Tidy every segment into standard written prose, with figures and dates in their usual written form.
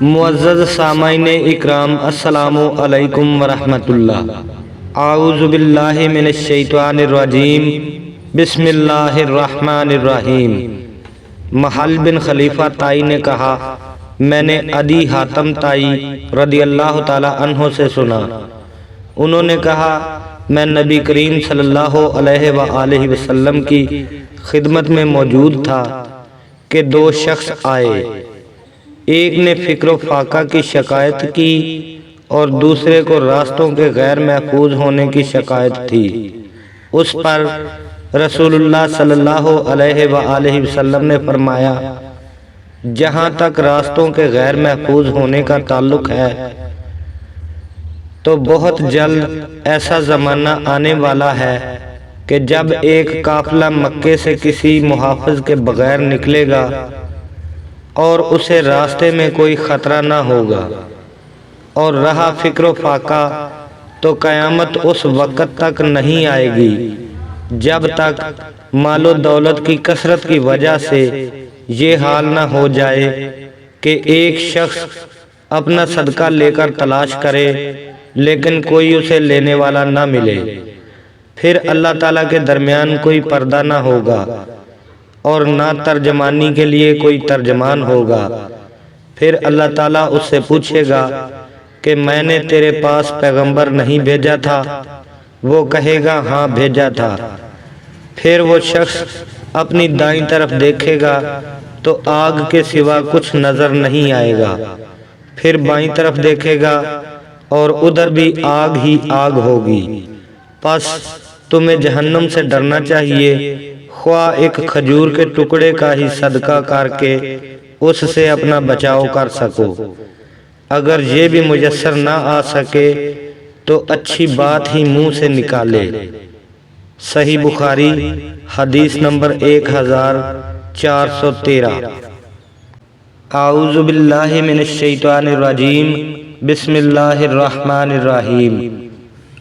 معزز سامعین اکرام، السلام علیکم ورحمۃ اللہ۔ اعوذ باللہ من الشیطان الرجیم، بسم اللہ الرحمن الرحیم۔ محل بن خلیفہ تائی نے کہا، میں نے عدی حاتم تائی رضی اللہ تعالی عنہ سے سنا، انہوں نے کہا میں نبی کریم صلی اللہ علیہ وآلہ وسلم کی خدمت میں موجود تھا کہ دو شخص آئے، ایک نے فکر و فاقہ کی شکایت کی اور دوسرے کو راستوں کے غیر محفوظ ہونے کی شکایت تھی۔ اس پر رسول اللہ صلی اللہ علیہ وآلہ وسلم نے فرمایا، جہاں تک راستوں کے غیر محفوظ ہونے کا تعلق ہے تو بہت جلد ایسا زمانہ آنے والا ہے کہ جب ایک قافلہ مکے سے کسی محافظ کے بغیر نکلے گا اور اسے راستے میں کوئی خطرہ نہ ہوگا، اور رہا فکر و فاقہ تو قیامت اس وقت تک نہیں آئے گی جب تک مال و دولت کی کثرت کی وجہ سے یہ حال نہ ہو جائے کہ ایک شخص اپنا صدقہ لے کر تلاش کرے لیکن کوئی اسے لینے والا نہ ملے، پھر اللہ تعالیٰ کے درمیان کوئی پردہ نہ ہوگا اور نہ ترجمانی کے لیے کوئی ترجمان ہوگا۔ پھر اللہ تعالیٰ اس سے پوچھے گا کہ میں نے تیرے پاس پیغمبر نہیں بھیجا تھا؟ وہ کہے گا ہاں بھیجا تھا۔ پھر وہ شخص اپنی دائیں طرف دیکھے گا تو آگ کے سوا کچھ نظر نہیں آئے گا، پھر بائیں طرف دیکھے گا اور ادھر بھی آگ ہی آگ ہوگی۔ پس تمہیں جہنم سے ڈرنا چاہیے، خواہ ایک کھجور کے ٹکڑے کا ہی صدقہ کر کے اس سے اپنا بچاؤ کر سکو۔ اگر یہ بھی میسر نہ آ سکے تو اچھی بات ہی منہ سے نکالے۔ صحیح بخاری حدیث نمبر 1413۔ اعوذ باللہ من الشیطان الرجیم، بسم اللہ الرحمن الرحیم۔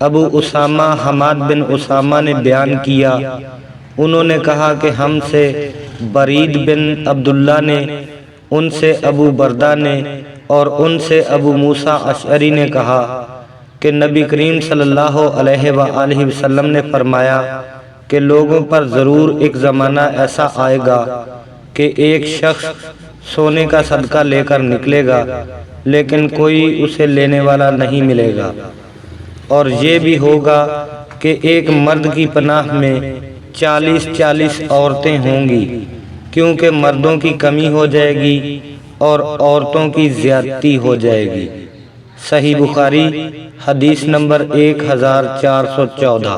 ابو اسامہ حماد بن اسامہ نے بیان کیا، انہوں نے کہا کہ ہم سے برید بن عبداللہ نے، ان سے ابو بردہ نے اور ان سے ابو موسیٰ اشعری نے کہا کہ نبی کریم صلی اللہ علیہ وآلہ وسلم نے فرمایا کہ لوگوں پر ضرور ایک زمانہ ایسا آئے گا کہ ایک شخص سونے کا صدقہ لے کر نکلے گا لیکن کوئی اسے لینے والا نہیں ملے گا، اور یہ بھی ہوگا کہ ایک مرد کی پناہ میں 40 عورتیں ہوں گی، کیونکہ مردوں کی کمی ہو جائے گی اور عورتوں کی زیادتی ہو جائے گی۔ صحیح بخاری حدیث نمبر 1414۔